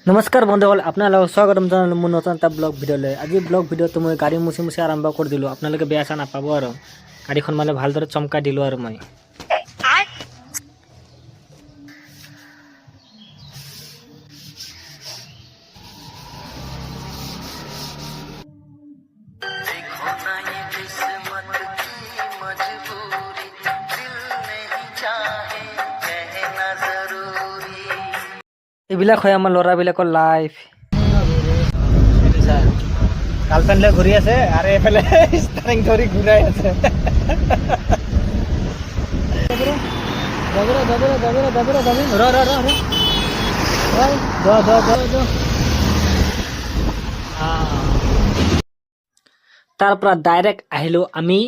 নমস্কাৰ বন্ধুসকল, আপোনালোকক স্বাগতম জনালোঁ মোৰ নতুন এটা ব্লগ ভিডিঅ'লৈ। আজি ব্লগ ভিডিঅ'টো মই গাড়ী মুচি আৰম্ভ কৰি দিলোঁ। আপোনালোকে বেয়া চা নাপাব আৰু গাড়ীখন মানে ভালদৰে চমকাই দিলোঁ আৰু মই এইবিলাক হয় আমাৰ ল'ৰাবিলাকৰ লাইফ। গাৰ্লফ্ৰেণ্ড লৈ ঘূৰি আছে আৰু এইফালে ষ্টাৰিং ধৰি ঘূৰাই আছে। তাৰ পৰা ডাইৰেক্ট আহিলোঁ আমি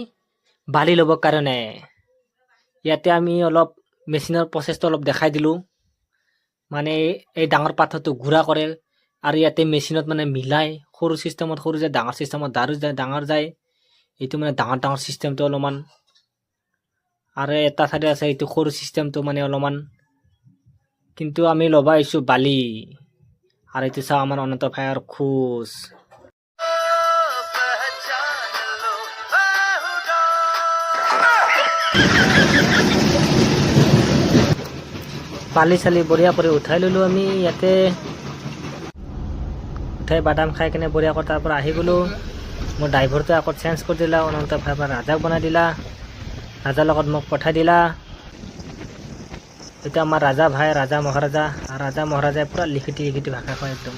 বালি ল'বৰ কাৰণে। ইয়াতে আমি অলপ মেচিনৰ প্ৰচেছটো অলপ দেখাই দিলোঁ। মানে এই ডাঙৰ পাথৰটো ঘূৰা কৰে আৰু ইয়াতে মেচিনত মানে মিলাই সৰু চিষ্টেমত সৰু যায়, ডাঙৰ চিষ্টেমত ডাঙৰ যায়। এইটো মানে ডাঙৰ চিষ্টেমটো অলপমান, আৰু এটা চাইডে আছে এইটো সৰু চিষ্টেমটো মানে অলপমান। কিন্তু আমি ল'বা আহিছোঁ বালি, আৰু এইটো চাওঁ আমাৰ অনন্ত ভাইৰ খোজ। বালি চালি বঢ়িয়া কৰি উঠাই ল'লোঁ আমি। ইয়াতে উঠাই বাদাম খাই কিনে বঢ়িয়া কৰি তাৰ পৰা আহি গ'লোঁ। মোৰ ড্ৰাইভাৰটো আকৌ চেঞ্জ কৰি দিলা, অনন্ত ভাই পৰা ৰাজাক বনাই দিলা, ৰাজাৰ লগত মোক পঠাই দিলা। এতিয়া আমাৰ ৰাজা ভাই, ৰাজা মহাৰাজা, আৰু ৰাজা মহাৰাজাই পূৰা লিখিতি ভাষা কয় একদম।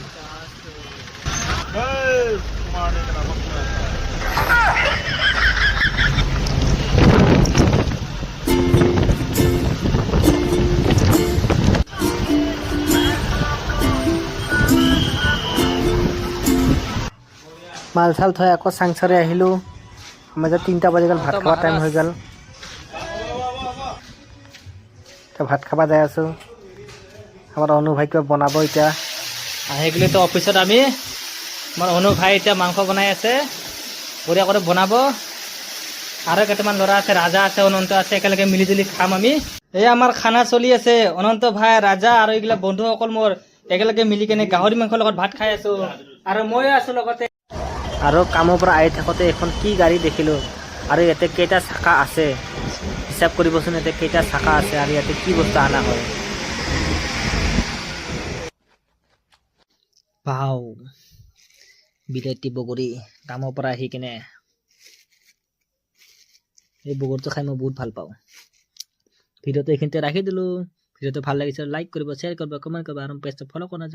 মাল চাল থৈ আকৌ চাংচাৰি আহিলোঁ। আমাৰ যে 3টা বাজি গ'ল, ভাত খাব টাইম হৈ গ'ল। এতিয়া ভাত খাব যাই আছোঁ। আমাৰ অনু ভাই কিবা বনাব এতিয়া। আহি গ'লেতো অফিচত আমি। আমাৰ অনু ভাই এতিয়া মাংস বনাই আছে, বঢ়িয়া কৰি বনাব। আৰু কেইটামান ল'ৰা আছে, ৰাজা আছে, অনন্ত আছে, একেলগে মিলি জুলি খাম আমি। এই আমাৰ খানা চলি আছে, অনন্ত ভাই, ৰাজা আৰু এইগিলা বন্ধুসকল মোৰ একেলগে মিলি কেনে গাহৰি মাংসৰ লগত ভাত খাই আছোঁ। আৰু ময়ো আছোঁ লগতে। আৰু কামৰ পৰা আহি থাকোঁতে এখন কি গাড়ী দেখিলোঁ, আৰু ইয়াতে কেইটা চাকা আছে হিচাপ কৰিবচোন। ইয়াতে কেইটা চাকা আছে আৰু ইয়াতে কি বস্তু অনা হয়। বাও, বিলেতি বগৰী কামৰ পৰা আহি কিনে এই বগৰীটো খাই মই বহুত ভাল পাওঁ। ভিডিঅ'টো এইখিনিতে ৰাখি দিলোঁ। ভিডিঅ'টো ভাল লাগিছে লাইক কৰিব, শ্বেয়াৰ কৰিব, কমেণ্ট কৰিব, আৰু পেজটো ফ'ল' কৰা।